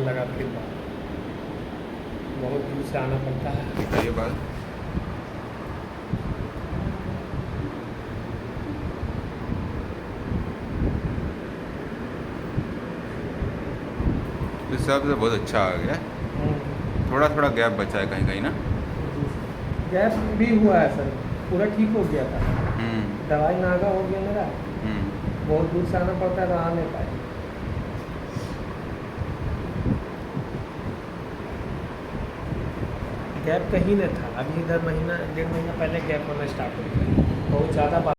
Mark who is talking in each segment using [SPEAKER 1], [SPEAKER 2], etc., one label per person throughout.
[SPEAKER 1] लगा फिर बाल, बहुत दूर से आना पड़ता है।
[SPEAKER 2] दिखाइए बाल। इस हिसाब से बहुत अच्छा आ गया। थोड़ा थोड़ा गैप बचा है कहीं कहीं ना।
[SPEAKER 1] गैस भी हुआ है सर, पूरा ठीक हो गया था।
[SPEAKER 2] हम्म।
[SPEAKER 1] दवाई नागा हो गया मेरा,
[SPEAKER 2] हम्म।
[SPEAKER 1] बहुत दूर से आना पड़ता है तो आ नहीं पाए। गैप कहीं नहीं था, अभी इधर महीना 1.5 महीना पहले गैप होना स्टार्ट हो गया, बहुत ज़्यादा बात।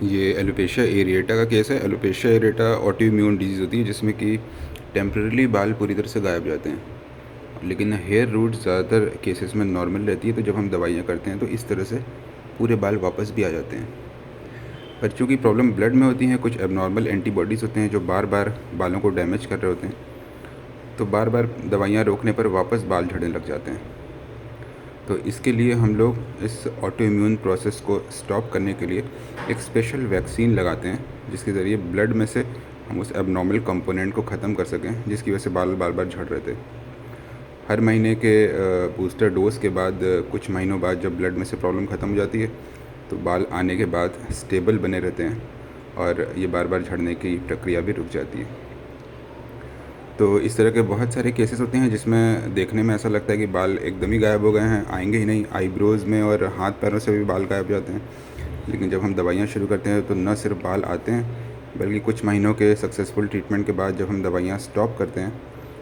[SPEAKER 2] ये एलोपेशिया एरिएटा का केस है। एलोपेशिया एरिएटा ऑटोइम्यून डिजीज़ होती है जिसमें कि टेम्परेली बाल पूरी तरह से गायब जाते हैं, लेकिन हेयर रूट ज़्यादातर केसेस में नॉर्मल रहती है। तो जब हम दवाइयाँ करते हैं तो इस तरह से पूरे बाल वापस भी आ जाते हैं। पर चूँकि प्रॉब्लम ब्लड में होती है, कुछ एबनॉर्मल एंटीबॉडीज़ होते हैं जो बार बार बालों को डैमेज कर रहे होते हैं, तो बार बार दवाइयाँ रोकने पर वापस बाल झड़ने लग जाते हैं। तो इसके लिए हम लोग इस ऑटो इम्यून प्रोसेस को स्टॉप करने के लिए एक स्पेशल वैक्सीन लगाते हैं, जिसके ज़रिए ब्लड में से हम उस एबनॉर्मल कंपोनेंट को ख़त्म कर सकें, जिसकी वजह से बाल बार बार झड़ रहे थे। हर महीने के बूस्टर डोज के बाद कुछ महीनों बाद जब ब्लड में से प्रॉब्लम ख़त्म हो जाती है तो बाल आने के बाद स्टेबल बने रहते हैं और ये बार बार झड़ने की प्रक्रिया भी रुक जाती है। तो इस तरह के बहुत सारे केसेस होते हैं जिसमें देखने में ऐसा लगता है कि बाल एकदम ही गायब हो गए हैं, आएंगे ही नहीं। आईब्रोज़ में और हाथ पैरों से भी बाल गायब हो जाते हैं। लेकिन जब हम दवाइयाँ शुरू करते हैं तो न सिर्फ बाल आते हैं, बल्कि कुछ महीनों के सक्सेसफुल ट्रीटमेंट के बाद जब हम दवाइयाँ स्टॉप करते हैं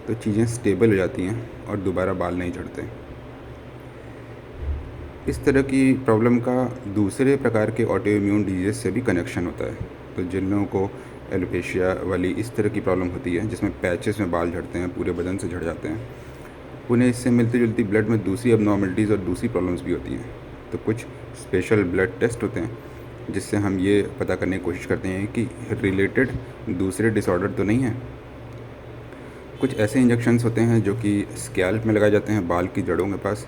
[SPEAKER 2] तो चीज़ें स्टेबल हो जाती हैं और दोबारा बाल नहीं झड़ते। इस तरह की प्रॉब्लम का दूसरे प्रकार के ऑटो इम्यून डिजीज़ से भी कनेक्शन होता है। तो जिन लोगों को एलोपेशिया वाली इस तरह की प्रॉब्लम होती है जिसमें पैचेस में बाल झड़ते हैं, पूरे बदन से झड़ जाते हैं, उन्हें इससे मिलती जुलती ब्लड में दूसरी अबनॉर्मलिटीज़ और दूसरी प्रॉब्लम्स भी होती हैं। तो कुछ स्पेशल ब्लड टेस्ट होते हैं जिससे हम ये पता करने की कोशिश करते हैं कि रिलेटेड दूसरे डिसऑर्डर तो नहीं है। कुछ ऐसे इंजेक्शंस होते हैं जो कि स्कैल्प में लगाए जाते हैं, बाल की जड़ों के पास।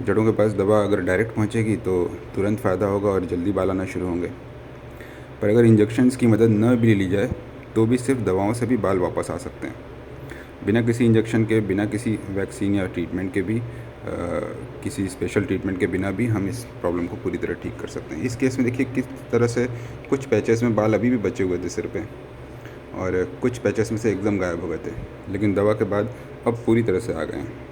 [SPEAKER 2] जड़ों के पास दवा अगर डायरेक्ट पहुंचेगी तो तुरंत फ़ायदा होगा और जल्दी बाल आना शुरू होंगे। पर अगर इंजेक्शंस की मदद न भी ली जाए तो भी सिर्फ दवाओं से भी बाल वापस आ सकते हैं। बिना किसी इंजेक्शन के, बिना किसी वैक्सीन या ट्रीटमेंट के भी, किसी स्पेशल ट्रीटमेंट के बिना भी हम इस प्रॉब्लम को पूरी तरह ठीक कर सकते हैं। इस केस में देखिए किस तरह से कुछ पैचेस में बाल अभी भी बचे हुए थे सिर पे, और कुछ पैचेस में से एकदम गायब हो गए थे, लेकिन दवा के बाद अब पूरी तरह से आ गए हैं।